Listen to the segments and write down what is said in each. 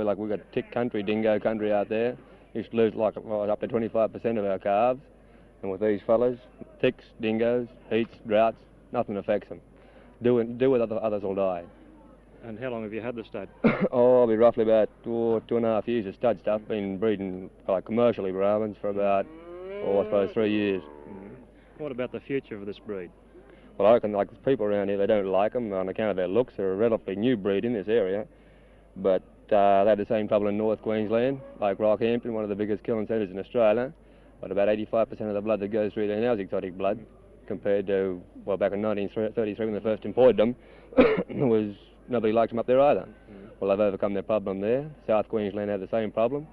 we've got tick country, dingo country out there. Used to lose like up to 25% of our calves. And with these fellas, ticks, dingoes, heats, droughts, nothing affects them. Do it, others will die. And how long have you had the stud? I'll be roughly about 2.5 years of stud stuff. Been breeding like commercially Brahmins for about, I suppose, 3 years. What about the future of this breed? Well, I reckon like people around here, they don't like them on account of their looks. They're a relatively new breed in this area. But they had the same trouble in North Queensland, like Rockhampton, one of the biggest killing centres in Australia. But about 85% of the blood that goes through there now is exotic blood, compared to, well, back in 1933 when they first imported them, was nobody liked them up there either. Well, they've overcome their problem there. South Queensland had the same problem.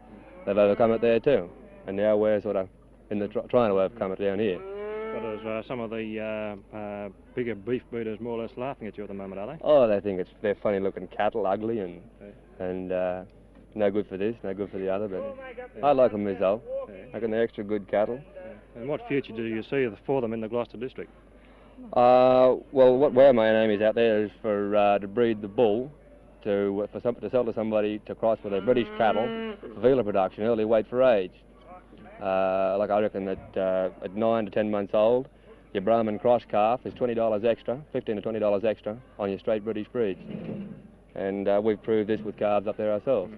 They've overcome it there too. And now we're sort of trying to overcome it down here. But there's some of the bigger beef breeders more or less laughing at you at the moment, are they? Oh, they think they're funny-looking cattle, ugly, and no good for this, no good for the other, but I like them myself. I reckon they're extra good cattle. And what future do you see for them in the Gloucester district? Well, where my aim is out there is for to breed the bull to sell to somebody to cross with a British cattle for veal production, early weight for age. Like I reckon that at 9 to 10 months old, your Brahman cross calf is $20 extra, $15 to $20 extra on your straight British breeds. And we've proved this with calves up there ourselves.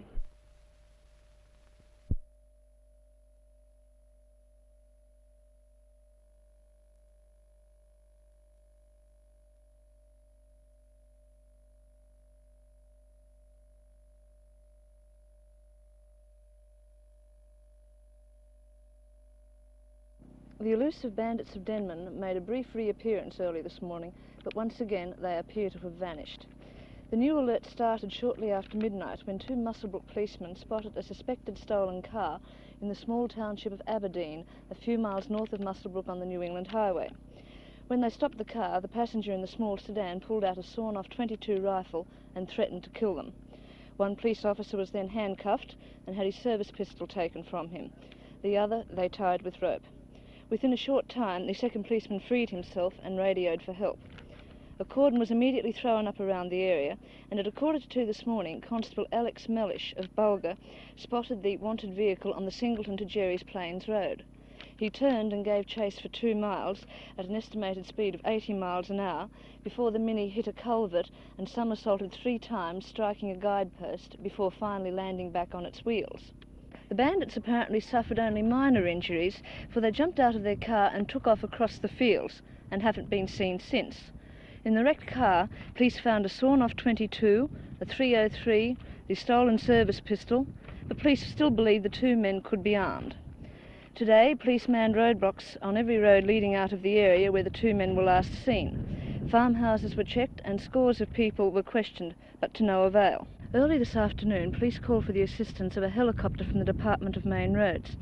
The elusive bandits of Denman made a brief reappearance early this morning, but once again they appear to have vanished. The new alert started shortly after midnight when 2 Muswellbrook policemen spotted a suspected stolen car in the small township of Aberdeen, a few miles north of Muswellbrook on the New England Highway. When they stopped the car, the passenger in the small sedan pulled out a sawn-off .22 rifle and threatened to kill them. One police officer was then handcuffed and had his service pistol taken from him. The other they tied with rope. Within a short time, the second policeman freed himself and radioed for help. A cordon was immediately thrown up around the area, and at 1:45 this morning, Constable Alex Mellish of Bulga spotted the wanted vehicle on the Singleton to Jerry's Plains Road. He turned and gave chase for 2 miles at an estimated speed of 80 miles an hour before the Mini hit a culvert and somersaulted 3 times, striking a guidepost before finally landing back on its wheels. The bandits apparently suffered only minor injuries, for they jumped out of their car and took off across the fields and haven't been seen since. In the wrecked car, police found a sawn-off .22, a .303, the stolen service pistol. The police still believe the 2 men could be armed. Today, police manned roadblocks on every road leading out of the area where the 2 men were last seen. Farmhouses were checked and scores of people were questioned, but to no avail. Early this afternoon, police called for the assistance of a helicopter from the Department of Main Roads.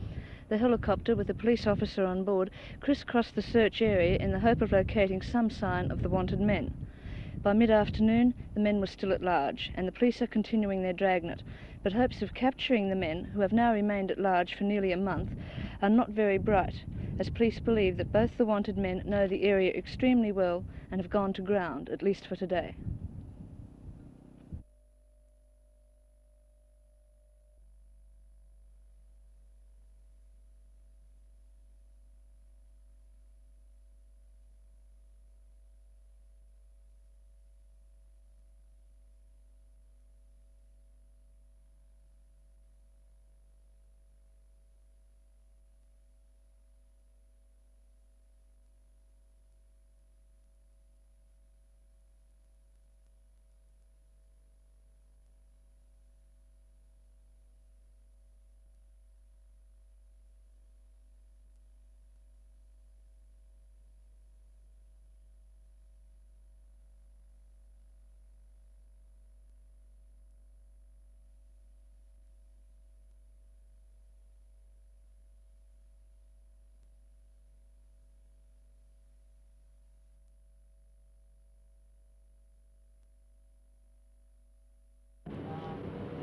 The helicopter, with a police officer on board, crisscrossed the search area in the hope of locating some sign of the wanted men. By mid-afternoon, the men were still at large, and the police are continuing their dragnet, but hopes of capturing the men, who have now remained at large for nearly a month, are not very bright, as police believe that both the wanted men know the area extremely well and have gone to ground, at least for today.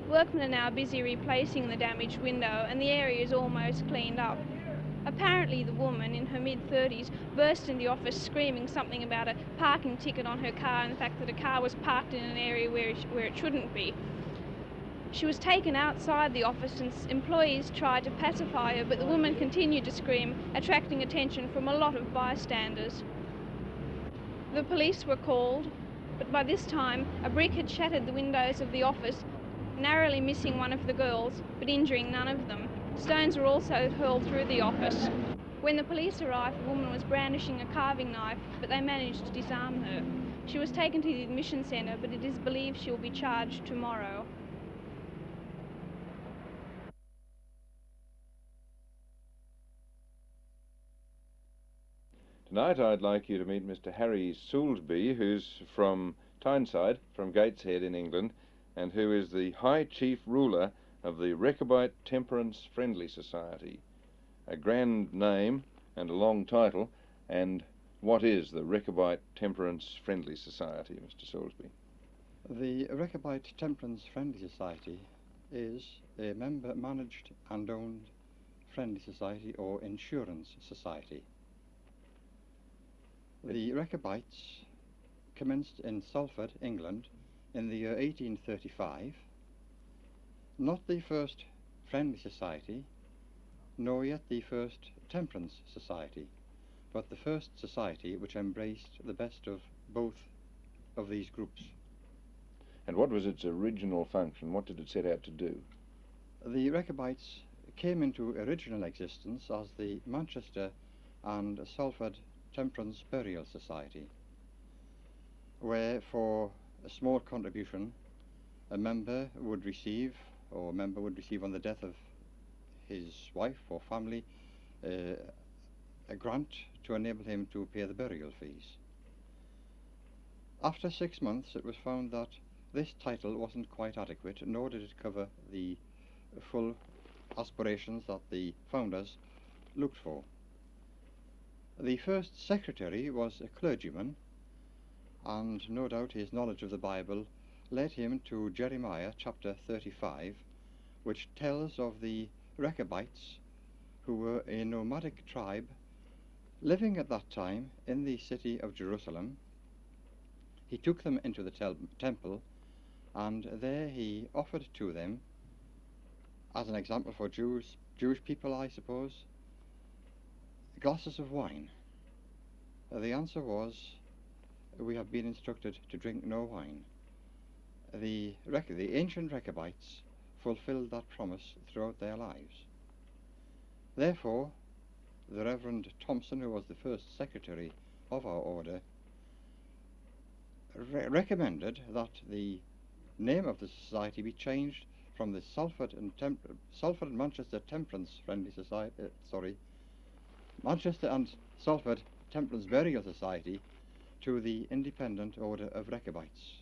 Workmen are now busy replacing the damaged window and the area is almost cleaned up. Apparently the woman, in her mid-30s, burst in the office screaming something about a parking ticket on her car and the fact that a car was parked in an area where it shouldn't be. She was taken outside the office and employees tried to pacify her, but the woman continued to scream, attracting attention from a lot of bystanders. The police were called, but by this time a brick had shattered the windows of the office, narrowly missing one of the girls, but injuring none of them. Stones were also hurled through the office. When the police arrived, the woman was brandishing a carving knife, but they managed to disarm her. She was taken to the admission centre, but it is believed she will be charged tomorrow. Tonight I'd like you to meet Mr. Harry Soulsby, who's from Tyneside, from Gateshead in England, and who is the High Chief Ruler of the Rechabite Temperance Friendly Society. A grand name and a long title. And what is the Rechabite Temperance Friendly Society, Mr. Soulsby? The Rechabite Temperance Friendly Society is a member-managed and owned friendly society or insurance society. The Rechabites commenced in Salford, England, in the year 1835, not the first friendly society, nor yet the first temperance society, but the first society which embraced the best of both of these groups. And what was its original function? What did it set out to do? The Rechabites came into original existence as the Manchester and Salford Temperance Burial Society, where for a small contribution a member would receive on the death of his wife or family a grant to enable him to pay the burial fees. After 6 months it was found that this title wasn't quite adequate, nor did it cover the full aspirations that the founders looked for. The first secretary was a clergyman, and no doubt his knowledge of the Bible led him to Jeremiah chapter 35, which tells of the Rechabites, who were a nomadic tribe living at that time in the city of Jerusalem. He took them into the temple, and there he offered to them, as an example for Jewish people, I suppose, glasses of wine. The answer was, we have been instructed to drink no wine. The ancient Rechabites fulfilled that promise throughout their lives. Therefore, the Reverend Thompson, who was the first secretary of our order, recommended that the name of the society be changed from the Salford and Manchester Temperance Friendly Society, Manchester and Salford Temperance Burial Society, to the Independent Order of Rechabites.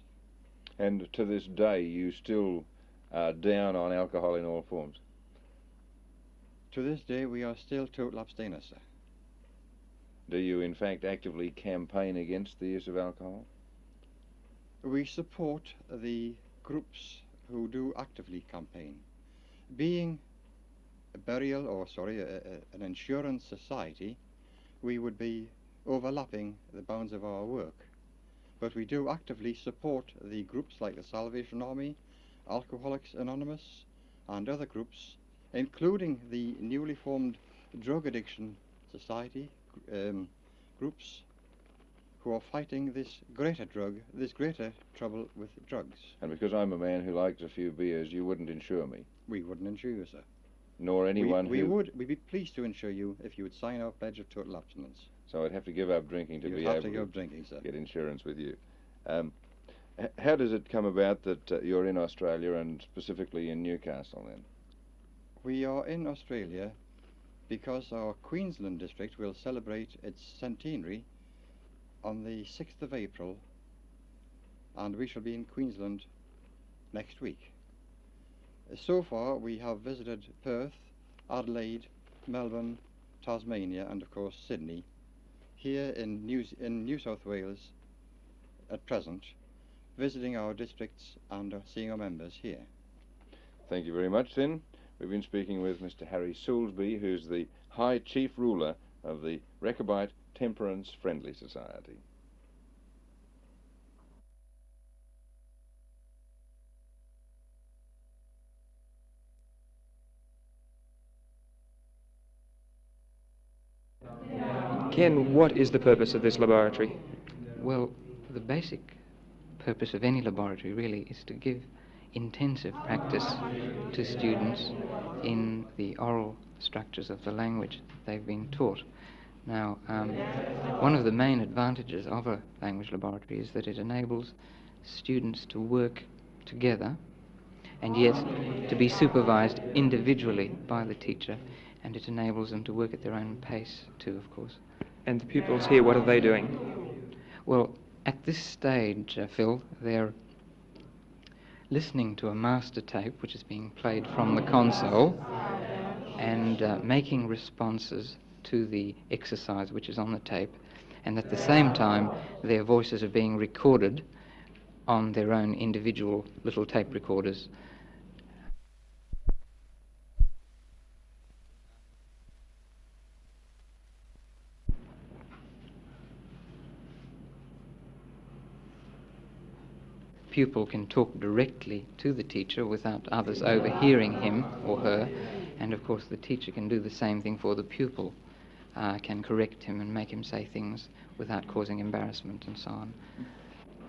And to this day you still are down on alcohol in all forms? To this day we are still total abstainers, sir. Do you in fact actively campaign against the use of alcohol? We support the groups who do actively campaign. Being an insurance society, we would be overlapping the bounds of our work. But we do actively support the groups like the Salvation Army, Alcoholics Anonymous, and other groups, including the newly formed Drug Addiction Society groups, who are fighting this greater trouble with drugs. And because I'm a man who likes a few beers, you wouldn't insure me? We wouldn't insure you, sir. Nor anyone We'd be pleased to insure you if you would sign our pledge of total abstinence. So I'd have to give up drinking to be able to get insurance with you. How does it come about that you're in Australia and specifically in Newcastle then? We are in Australia because our Queensland district will celebrate its centenary on the 6th of April, and we shall be in Queensland next week. So far we have visited Perth, Adelaide, Melbourne, Tasmania, and of course Sydney, here in New South Wales at present, visiting our districts and seeing our members here. Thank you very much then. We've been speaking with Mr. Harry Soulsby, who's the High Chief Ruler of the Rechabite Temperance Friendly Society. Ken, what is the purpose of this laboratory? Well, the basic purpose of any laboratory really is to give intensive practice to students in the oral structures of the language they've been taught. Now, one of the main advantages of a language laboratory is that it enables students to work together and yet to be supervised individually by the teacher, and it enables them to work at their own pace too, of course. And the pupils here, what are they doing? Well, at this stage, Phil, they're listening to a master tape which is being played from the console and making responses to the exercise which is on the tape, and at the same time their voices are being recorded on their own individual little tape recorders. Pupil can talk directly to the teacher without others overhearing him or her, and of course the teacher can do the same thing for the pupil, can correct him and make him say things without causing embarrassment and so on.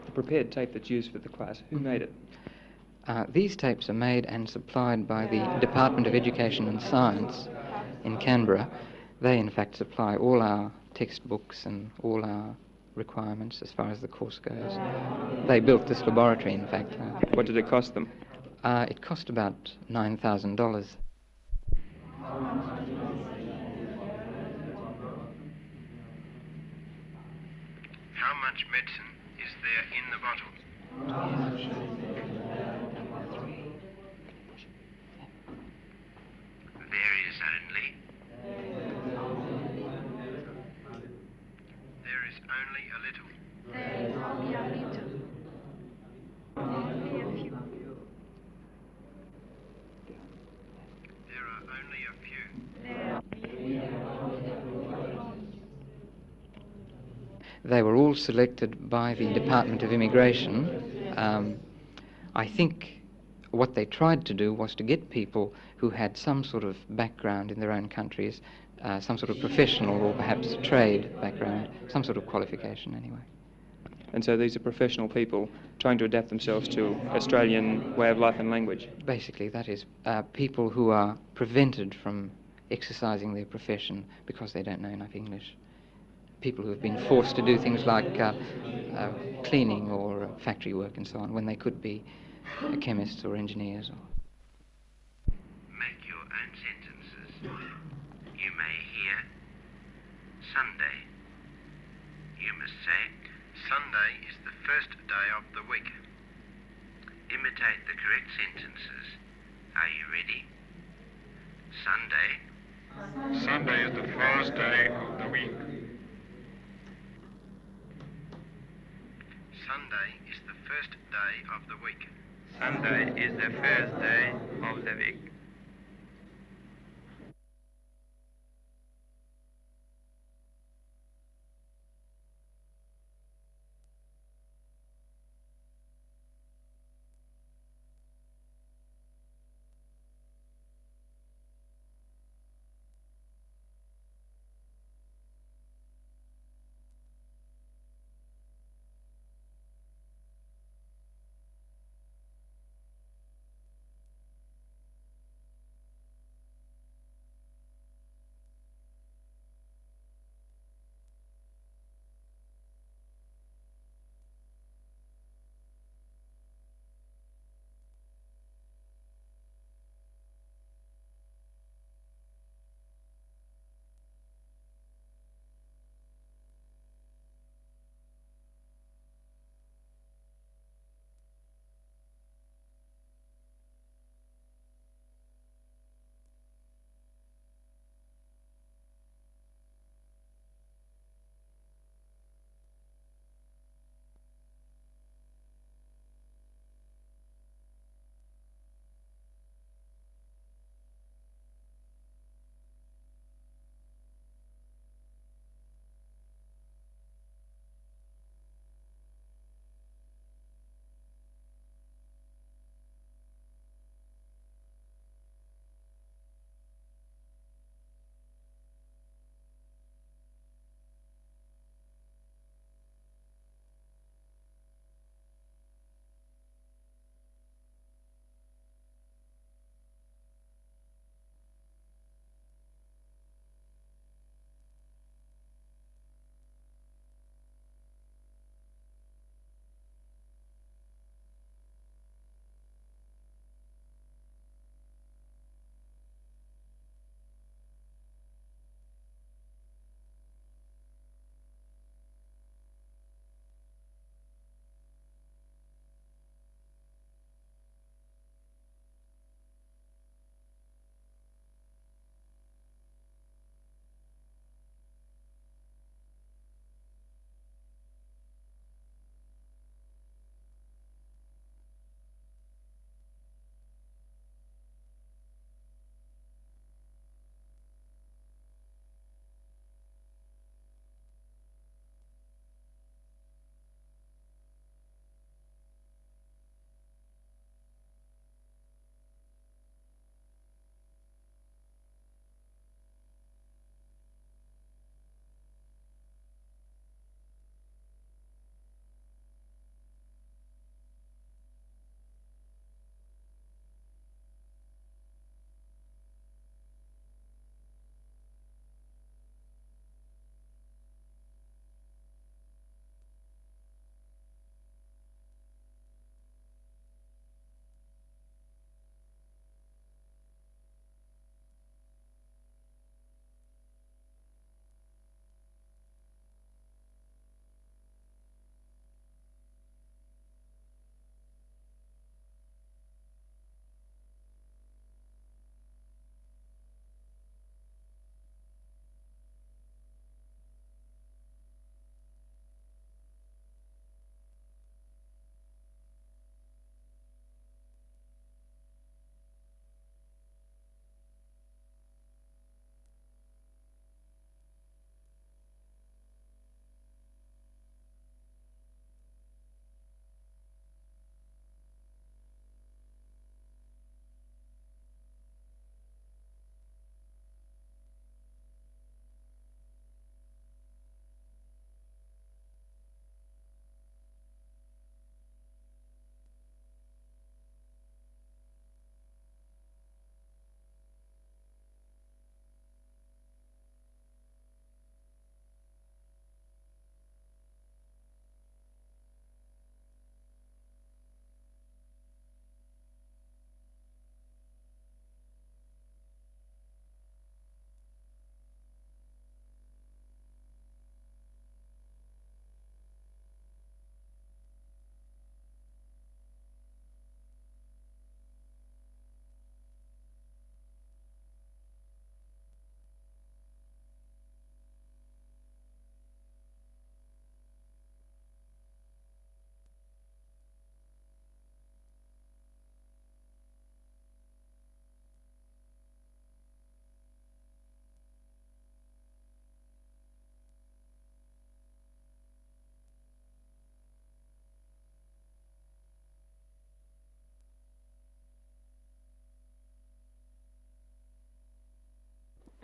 The prepared tape that's used for the class, who made it? These tapes are made and supplied by the Department of Education and Science in Canberra. They in fact supply all our textbooks and all our requirements as far as the course goes. They built this laboratory, in fact. What did it cost them? It cost about $9,000. How much medicine is there in the bottle? There is only. There is only a little. There is only a little. Only a few. There are only a few. They were all selected by the Department of Immigration. I think what they tried to do was to get people who had some sort of background in their own countries, some sort of professional or perhaps trade background, some sort of qualification anyway. And so these are professional people trying to adapt themselves to Australian way of life and language. Basically, that is people who are prevented from exercising their profession because they don't know enough English. People who have been forced to do things like cleaning or factory work and so on, when they could be chemists or engineers. Make your own sentences. You may hear Sunday. You must say, Sunday is the first day of the week. Imitate the correct sentences. Are you ready? Sunday. Sunday is the first day of the week. Sunday is the first day of the week. Sunday is the first day of the week.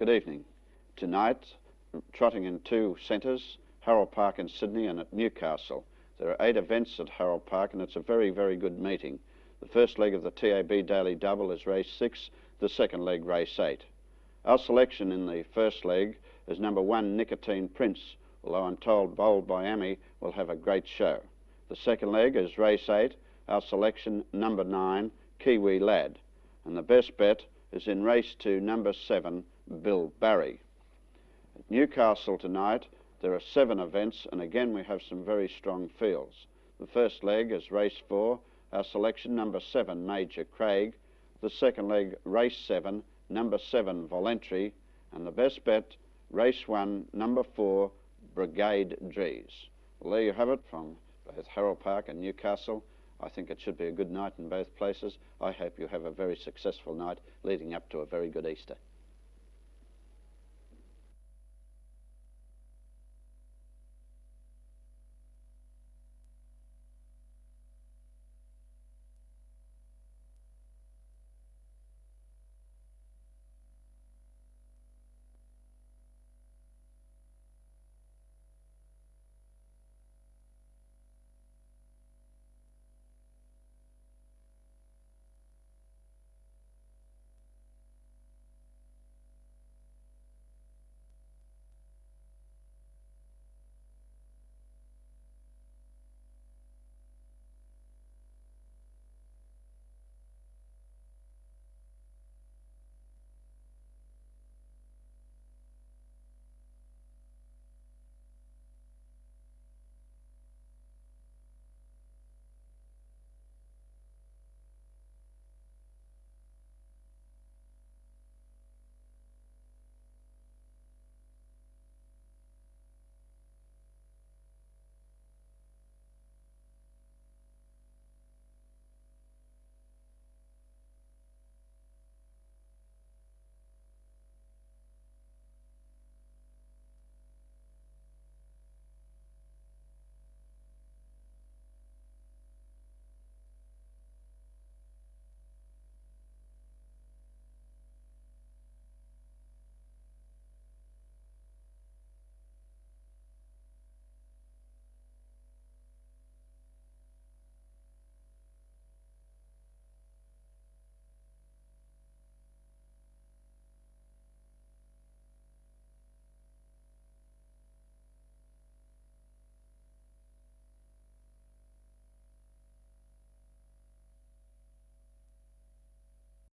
Good evening. Tonight, trotting in two centres, Harold Park in Sydney and at Newcastle. There are 8 events at Harold Park and it's a very, very good meeting. The first leg of the TAB Daily Double is race 6, the second leg race 8. Our selection in the first leg is number 1, Nicotine Prince, although I'm told Bowled by Amy will have a great show. The second leg is race 8, our selection number 9, Kiwi Lad. And the best bet is in race 2, number 7, Bill Barry. At Newcastle tonight, there are 7 events, and again we have some very strong fields. The first leg is race 4, our selection number 7, Major Craig. The second leg, race 7, number 7, Voluntary. And the best bet, race 1, number 4, Brigade Dries. Well, there you have it from both Harold Park and Newcastle. I think it should be a good night in both places. I hope you have a very successful night leading up to a very good Easter.